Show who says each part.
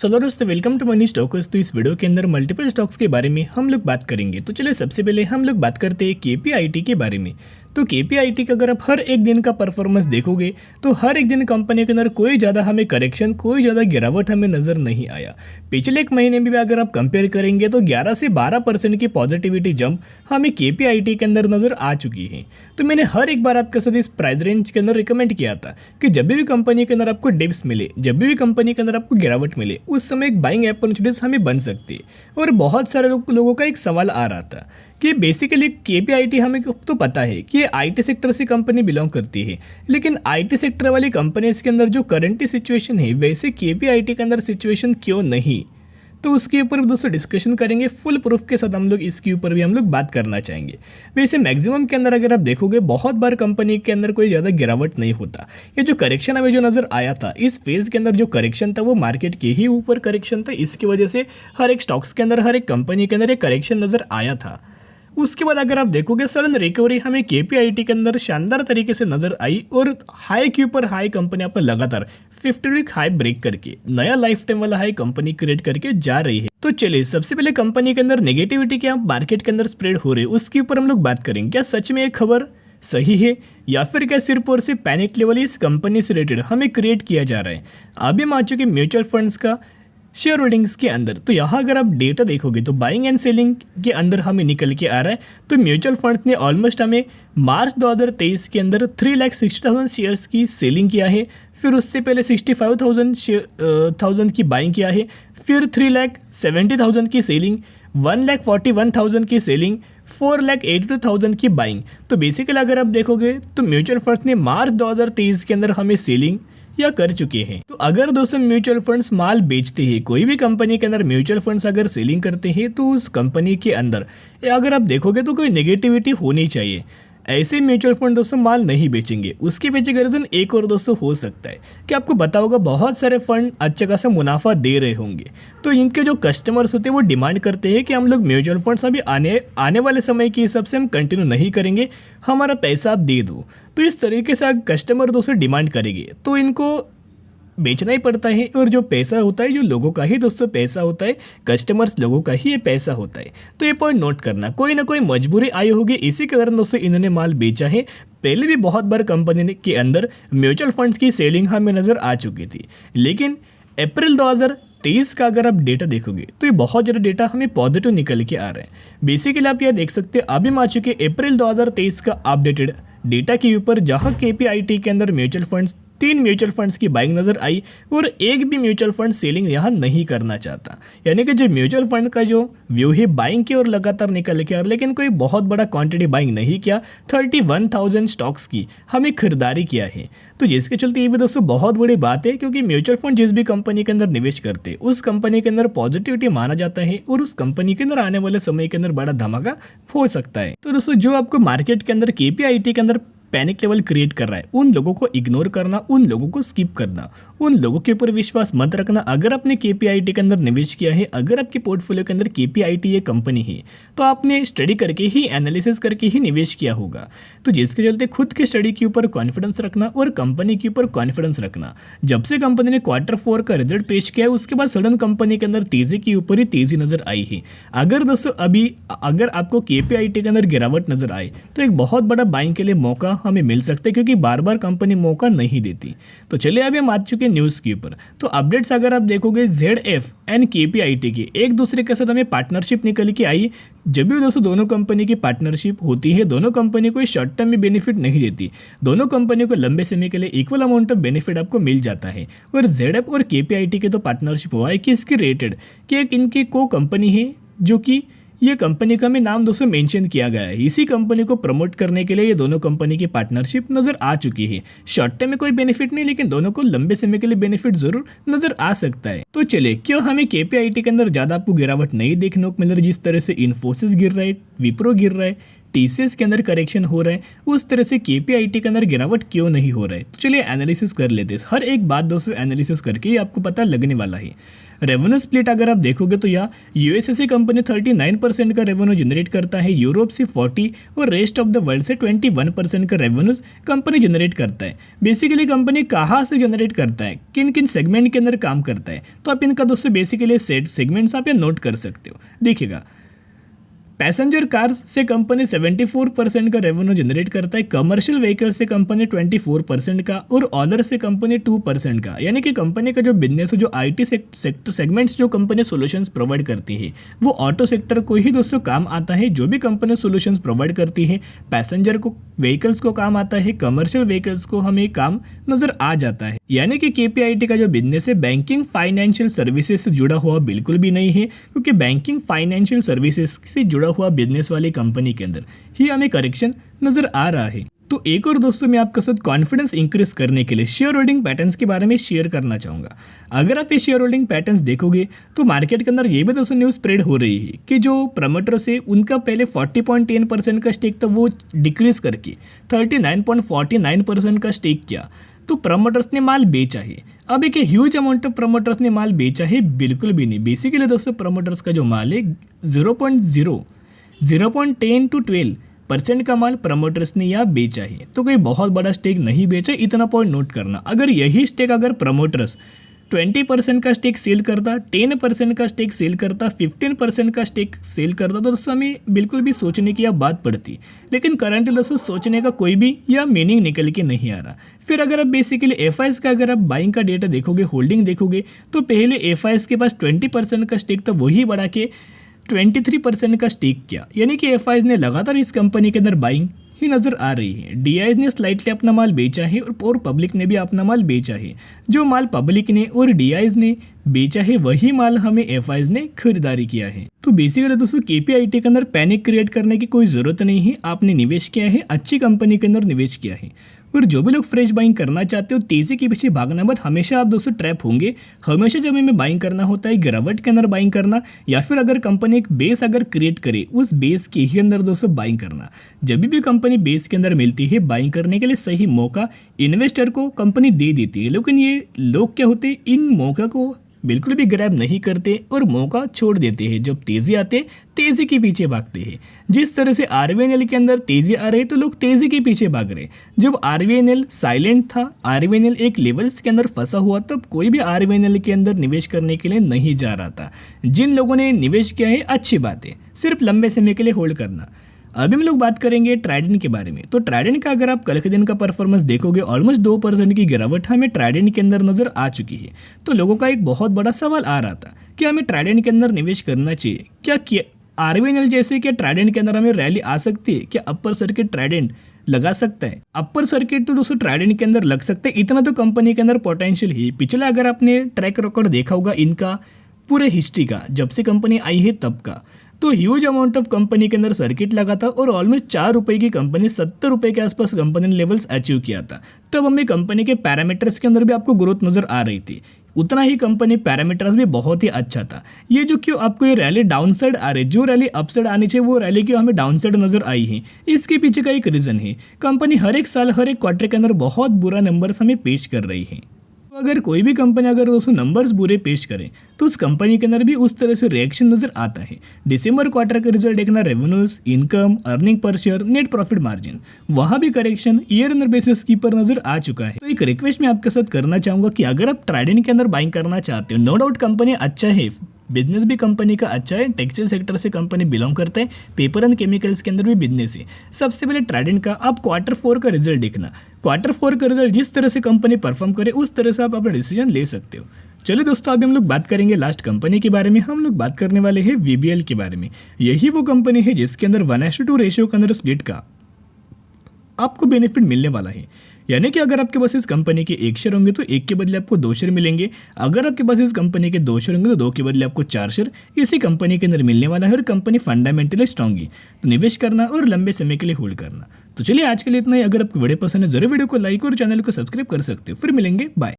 Speaker 1: चलो दोस्तों, welcome to money stocks. तो इस वीडियो के अंदर मल्टीपल स्टॉक्स के बारे में हम लोग बात करेंगे। तो चलिए सबसे पहले हम लोग बात करते हैं केपीआईटी के बारे में। तो केपीआईटी का अगर आप हर एक दिन का परफॉर्मेंस देखोगे तो हर एक दिन कंपनी के अंदर कोई ज़्यादा हमें करेक्शन, कोई ज़्यादा गिरावट हमें नज़र नहीं आया। पिछले एक महीने में भी अगर आप कंपेयर करेंगे तो 11 से 12% की पॉजिटिविटी जंप हमें केपीआईटी के अंदर नज़र आ चुकी है। तो मैंने हर एक बार आपके साथ इस प्राइस रेंज के अंदर रिकमेंड किया था कि जब भी कंपनी के अंदर आपको डिप्स मिले, जब भी कंपनी के अंदर आपको गिरावट मिले, उस समय एक बाइंग अपॉर्चुनिटीज हमें बन सकती है। और बहुत सारे लोगों का एक सवाल आ रहा था कि बेसिकली केपीआईटी हमें तो पता है कि ये आईटी सेक्टर से कंपनी बिलोंग करती है, लेकिन आईटी सेक्टर वाली कंपनीज के अंदर जो करंट सिचुएशन है वैसे केपीआईटी के अंदर सिचुएशन क्यों नहीं। तो उसके ऊपर भी दोस्तों डिस्कशन करेंगे फुल प्रूफ के साथ। हम लोग इसके ऊपर भी हम लोग बात करना चाहेंगे। वैसे मैक्सिमम के अंदर अगर आप देखोगे बहुत बार कंपनी के अंदर कोई ज़्यादा गिरावट नहीं होता। ये जो करेक्शन हमें जो नज़र आया था, इस फेज़ के अंदर जो करेक्शन था वो मार्केट के ही ऊपर करेक्शन था। इसकी वजह से हर एक स्टॉक्स के अंदर, हर एक कंपनी के अंदर एक करेक्शन नज़र आया था। उसके बाद अगर आप देखोगे सडन रिकवरी हमें केपीआईटी के अंदर शानदार तरीके से नजर आई और हाई के ऊपर हाई कंपनी अपने लगातार 50 वीक हाई ब्रेक करके नया लाइफ टाइम वाला हाई कंपनी क्रिएट करके जा रही है। तो चलिए सबसे पहले कंपनी के अंदर नेगेटिविटी क्या मार्केट के अंदर स्प्रेड हो रही है उसके ऊपर हम लोग बात करेंगे। क्या सच में ये खबर सही है या फिर क्या सिर्फ और सिर्फ पैनिक लेवल इस कंपनी से रिलेटेड हमें क्रिएट किया जा रहा है। अभी हम आ चुके म्यूचुअल फंड्स का शेयर होल्डिंग्स के अंदर। तो यहाँ अगर आप डेटा देखोगे तो बाइंग एंड सेलिंग के अंदर हमें निकल के आ रहा है। तो म्यूचुअल फंड्स ने ऑलमोस्ट हमें मार्च 2023 के अंदर 3,60,000 शेयर्स की सेलिंग किया है। फिर उससे पहले 65,000 की बाइंग किया है। फिर 3,70,000 की सेलिंग, 1,41,000 की सेलिंग, 4,82,000 की बाइंग। तो बेसिकली अगर आप देखोगे तो म्यूचुअल फंड्स ने मार्च 2023 के अंदर हमें सेलिंग या कर चुके हैं। तो अगर दोस्तों म्यूचुअल फंड्स माल बेचते हैं, कोई भी कंपनी के अंदर म्यूचुअल फंड्स अगर सेलिंग करते हैं तो उस कंपनी के अंदर अगर आप देखोगे तो कोई नेगेटिविटी होनी चाहिए। ऐसे म्यूचुअल फंड दोस्तों माल नहीं बेचेंगे। उसके पीछे का रीजन एक और दोस्तों हो सकता है कि आपको पता होगा बहुत सारे फंड अच्छा खासा मुनाफा दे रहे होंगे, तो इनके जो कस्टमर्स होते हैं वो डिमांड करते हैं कि हम लोग म्यूचुअल फंड्स अभी आने वाले समय के हिसाब से हम कंटिन्यू नहीं करेंगे, हमारा पैसा आप दे दो। तो इस तरीके से कस्टमर दोस्तों डिमांड करेंगे तो इनको बेचना ही पड़ता है। और जो पैसा होता है जो लोगों का ही दोस्तों पैसा होता है, कस्टमर्स लोगों का ही ये पैसा होता है। तो ये पॉइंट नोट करना, कोई ना कोई मजबूरी आई होगी, इसी के कारण दोस्तों इन्होंने माल बेचा है। पहले भी बहुत बार कंपनी के अंदर म्यूचुअल फंड्स की सेलिंग हमें नज़र आ चुकी थी, लेकिन अप्रैल 2023 का अगर आप डेटा देखोगे तो ये बहुत ज़्यादा डेटा हमें पॉजिटिव निकल के आ रहा है। बेसिकली आप यह देख सकते हैं अभी आ चुके अप्रैल 2023 का अपडेटेड डेटा के ऊपर, जहाँ केपीआईटी के अंदर म्यूचुअल फंड्स 3 म्यूचुअल फंड्स की बाइंग नज़र आई और एक भी म्यूचुअल फंड सेलिंग यहाँ नहीं करना चाहता। यानी कि जो म्यूचुअल फंड का जो व्यू है बाइंग की और लगातार निकल के आ रहा, लेकिन कोई बहुत बड़ा क्वांटिटी बाइंग नहीं किया। 31,000 स्टॉक्स की हमें खरीदारी किया है। तो जिसके चलते ये भी दोस्तों बहुत बड़ी बात है, क्योंकि म्यूचुअल फंड जिस भी कंपनी के अंदर निवेश करते हैं उस कंपनी के अंदर पॉजिटिविटी माना जाता है और उस कंपनी के अंदर आने वाले समय के अंदर बड़ा धमाका हो सकता है। तो दोस्तों जो आपको मार्केट के अंदर केपीआईटी के अंदर पैनिक लेवल क्रिएट कर रहा है, उन लोगों को इग्नोर करना, उन लोगों को स्किप करना, उन लोगों के ऊपर विश्वास मत रखना। अगर आपने केपीआईटी के अंदर निवेश किया है, अगर आपके पोर्टफोलियो के अंदर केपीआईटी ये कंपनी है, तो आपने स्टडी करके ही, एनालिसिस करके ही निवेश किया होगा। तो जिसके चलते खुद के स्टडी के ऊपर कॉन्फिडेंस रखना और कंपनी के ऊपर कॉन्फिडेंस रखना। जब से कंपनी ने Q4 का रिजल्ट पेश किया है उसके बाद सडन कंपनी के अंदर तेजी के ऊपर ही तेजी नजर आई है। अगर दोस्तों अगर आपको केपीआईटी के अंदर गिरावट नजर आए तो एक बहुत बड़ा बाइंग के लिए मौका हमें मिल सकता है, क्योंकि बार बार कंपनी मौका नहीं देती। तो चलिए अभी हम आ चुके हैं न्यूज़ के ऊपर। तो अपडेट्स अगर आप देखोगे ZF एंड केपीआईटी की एक दूसरे के साथ हमें पार्टनरशिप निकल के आई। जब भी दोस्तों दोनों कंपनी की पार्टनरशिप होती है, दोनों कंपनी को शॉर्ट टर्म में बेनिफिट नहीं देती, दोनों कंपनी को लंबे समय के लिए इक्वल अमाउंट ऑफ बेनिफिट आपको मिल जाता है। और ZF और केपीआईटी के तो पार्टनरशिप हुआ है कि इसकी रेटेड कि एक इनकी को कंपनी है, जो कि ये कंपनी का में नाम दोस्तों मेंशन किया गया है। इसी कंपनी को प्रमोट करने के लिए ये दोनों कंपनी की पार्टनरशिप नजर आ चुकी है। शॉर्ट टर्म में कोई बेनिफिट नहीं, लेकिन दोनों को लंबे समय के लिए बेनिफिट जरूर नजर आ सकता है। तो चलिए, क्यों हमें केपीआईटी के अंदर ज्यादा आपको गिरावट नहीं देखने को मिल रही, जिस तरह से इन्फोसिस गिर रहा है, विप्रो गिर रहा है, टीसीएस के अंदर करेक्शन हो रहा है, उस तरह से केपीआईटी के अंदर गिरावट क्यों नहीं हो रहा है। तो चलिए एनालिसिस कर लेते हैं। हर एक बात दोस्तों एनालिसिस करके ही आपको पता लगने वाला है। रेवेन्यू स्प्लिट अगर आप देखोगे तो यहाँ यूएसए से कंपनी 39% का रेवेन्यू जनरेट करता है, यूरोप से 40 और रेस्ट ऑफ द वर्ल्ड से 21% का रेवेन्यू कंपनी जनरेट करता है। बेसिकली कंपनी कहाँ से जनरेट करता है, किन किन सेगमेंट के अंदर काम करता है, तो आप इनका दोस्तों बेसिकली सेगमेंट्स आप यहाँ नोट कर सकते हो। देखिएगा, पैसेंजर कार्स से कंपनी 74% का रेवेन्यू जनरेट करता है, कमर्शियल व्हीकल से कंपनी 24% का और ऑनर से कंपनी 2% का। यानी कि कंपनी का जो बिजनेस है, जो आईटी सेक्टर सेगमेंट्स जो कंपनी सॉल्यूशंस प्रोवाइड करती है वो ऑटो सेक्टर को ही दोस्तों काम आता है। जो भी कंपनी सॉल्यूशंस प्रोवाइड करती है, पैसेंजर को व्हीकल्स को काम आता है, कमर्शियल व्हीकल्स को हमें काम नजर आ जाता है। यानी कि केपीआईटी का जो बिजनेस है बैंकिंग फाइनेंशियल सर्विसेज से जुड़ा हुआ बिल्कुल भी नहीं है, क्योंकि बैंकिंग फाइनेंशियल सर्विसेज से जुड़ा हुआ बिजनेस वाली कंपनी के अंदर ही हमें करेक्शन नजर आ रहा है। तो एक और दोस्तों मैं आपके साथ कॉन्फिडेंस इंक्रीज करने के लिए शेयर होल्डिंग पैटर्न्स के बारे में शेयर करना चाहूंगा। अगर आप ये शेयर होल्डिंग पैटर्न्स देखोगे तो मार्केट के अंदर ये भी दोस्तों न्यूज़ स्प्रेड हो रही है कि जो प्रमोटर्स है उनका पहले 40.10% का स्टेक था, वो डिक्रीज करके 39.49% का स्टेक किया, तो प्रमोटर्स ने माल बेचा है। अब एक ह्यूज अमाउंट ऑफ प्रमोटर्स ने माल बेचा है, बिल्कुल भी नहीं। बेसिकली दोस्तों प्रमोटर्स का जो माल है 0.10 to 12% का माल प्रमोटर्स ने यहाँ बेचा है, तो कोई बहुत बड़ा स्टेक नहीं बेचा, इतना पॉइंट नोट करना। अगर यही स्टेक अगर प्रमोटर्स 20% का स्टेक सेल करता, 10% का स्टेक सेल करता, 15% का स्टेक सेल करता, तो दोस्तों हमें बिल्कुल भी सोचने की यह बात पड़ती। लेकिन करंटली दोस्तों सोचने का कोई भी यह मीनिंग निकल के नहीं आ रहा। फिर अगर आप बेसिकली एफआईएस का अगर आप बाइंग का डेटा देखोगे, होल्डिंग देखोगे, तो पहले एफआईएस के पास 20% का स्टेक था, वही बढ़ा के 23% का स्टेक किया। यानी कि एफआईएस ने लगातार इस कंपनी के अंदर बाइंग ही नजर आ रही है। डीआईएस ने स्लाइटली अपना माल बेचा है और पब्लिक ने भी अपना माल बेचा है। जो माल पब्लिक ने और डीआईएस ने बेचा है वही माल हमें एफआईएस ने खरीदारी किया है। तो बेसिकली दोस्तों केपीआईटी के अंदर पैनिक क्रिएट करने की कोई जरूरत नहीं है। आपने निवेश किया है, अच्छी कंपनी के अंदर निवेश किया है। और जो भी लोग फ्रेश बाइंग करना चाहते हो, तेजी के पीछे भागना मत, हमेशा आप दोस्तों ट्रैप होंगे। हमेशा जब हमें बाइंग करना होता है गिरावट के अंदर बाइंग करना, या फिर अगर कंपनी एक बेस अगर क्रिएट करे उस बेस के ही अंदर दोस्तों बाइंग करना। जब भी कंपनी बेस के अंदर मिलती है बाइंग करने के लिए सही मौका इन्वेस्टर को कंपनी दे देती है, लेकिन ये लोग क्या होते हैं, इन मौका को बिल्कुल भी ग्रैब नहीं करते और मौका छोड़ देते हैं। जब तेजी आते तेजी के पीछे भागते हैं। जिस तरह से आरवीएनएल के अंदर तेजी आ रही तो लोग तेजी के पीछे भाग रहे। जब आरवीएनएल साइलेंट था, आरवीएनएल एक लेवल्स के अंदर फंसा हुआ, तब कोई भी आरवीएनएल के अंदर निवेश करने के लिए नहीं जा रहा था। जिन लोगों ने निवेश किया है अच्छी बात है, सिर्फ लंबे समय के लिए होल्ड करना। अभी हम लोग बात करेंगे ट्राइडेंट के बारे में। तो ट्राइडेंट का अगर आप कल के दिन का परफॉर्मेंस देखोगे, ऑलमोस्ट 2% की गिरावट हमें ट्राइडेंट के अंदर नजर आ चुकी है। तो लोगों का एक बहुत बड़ा सवाल आ रहा था कि हमें ट्राइडेंट के अंदर निवेश करना चाहिए क्या आरवीएनएल जैसे क्या ट्राइडेंट के अंदर हमें रैली आ सकती है? क्या अपर सर्किट ट्राइडेंट लगा सकता है? अपर सर्किट तो दोस्तों ट्राइडेंट के अंदर लग सकता है, इतना तो कंपनी के अंदर पोटेंशियल ही। पिछला अगर आपने ट्रैक रिकॉर्ड देखा होगा इनका पूरे हिस्ट्री का, जब से कंपनी आई है तब का, तो ह्यूज अमाउंट ऑफ कंपनी के अंदर सर्किट लगा था और ऑलमोस्ट 4 रुपए की कंपनी 70 रुपए के आसपास कंपनी ने लेवल्स अचीव किया था। तब हमें कंपनी के पैरामीटर्स के अंदर भी आपको ग्रोथ नजर आ रही थी, उतना ही कंपनी पैरामीटर्स भी बहुत ही अच्छा था। ये जो क्यों आपको ये रैली डाउन साइड आ रही, जो रैली अप साइड आनी चाहिए वो रैली क्यों हमें डाउन साइड नजर आई है, इसके पीछे का एक रीजन है। कंपनी हर एक साल हर एक क्वार्टर के अंदर बहुत बुरा नंबर्स हमें पेश कर रही है। तो अगर कोई भी कंपनी अगर दोस्तों नंबर्स बुरे पेश करे तो उस कंपनी के अंदर भी उस तरह से रिएक्शन नजर आता है। दिसंबर क्वार्टर का रिजल्ट देखना, revenues, income, earning per share, net profit margin, वहां भी करेक्शन ईयर अंदर बेसिस की पर नजर आ चुका है। तो एक रिक्वेस्ट मैं आपके साथ करना चाहूंगा कि अगर आप ट्राइडेंट के अंदर बाइंग करना चाहते हो, नो डाउट कंपनी अच्छा है, बिजनेस भी कंपनी का अच्छा है, टेक्सटाइल सेक्टर से कंपनी बिलोंग करता है, पेपर एंड केमिकल्स के अंदर भी बिजनेस है। सबसे पहले ट्राइडेंट का आप Q4 का रिजल्ट देखना। Q4 का रिजल्ट जिस तरह से कंपनी परफॉर्म करे उस तरह से आप अपना डिसीजन ले सकते हो। चलिए दोस्तों, अभी हम लोग बात करेंगे लास्ट कंपनी के बारे में। हम लोग बात करने वाले हैं वीबीएल के बारे में। यही वो कंपनी है जिसके अंदर 1:2 रेशियो के अंदर स्प्लिट का आपको बेनिफिट मिलने वाला है। यानी कि अगर आपके पास इस कंपनी के 1 शेयर होंगे तो 1 के बदले आपको 2 शेयर मिलेंगे। अगर आपके पास इस कंपनी के 2 शेयर होंगे तो 2 के बदले आपको 4 शेयर इसी कंपनी के अंदर मिलने वाला है। और कंपनी फंडामेंटली स्ट्रांग है, तो निवेश करना और लंबे समय के लिए होल्ड करना। तो चलिए आज के लिए इतना ही। अगर आपको वीडियो पसंद है जरूर वीडियो को लाइक और चैनल को सब्सक्राइब कर सकते हो। फिर मिलेंगे, बाय।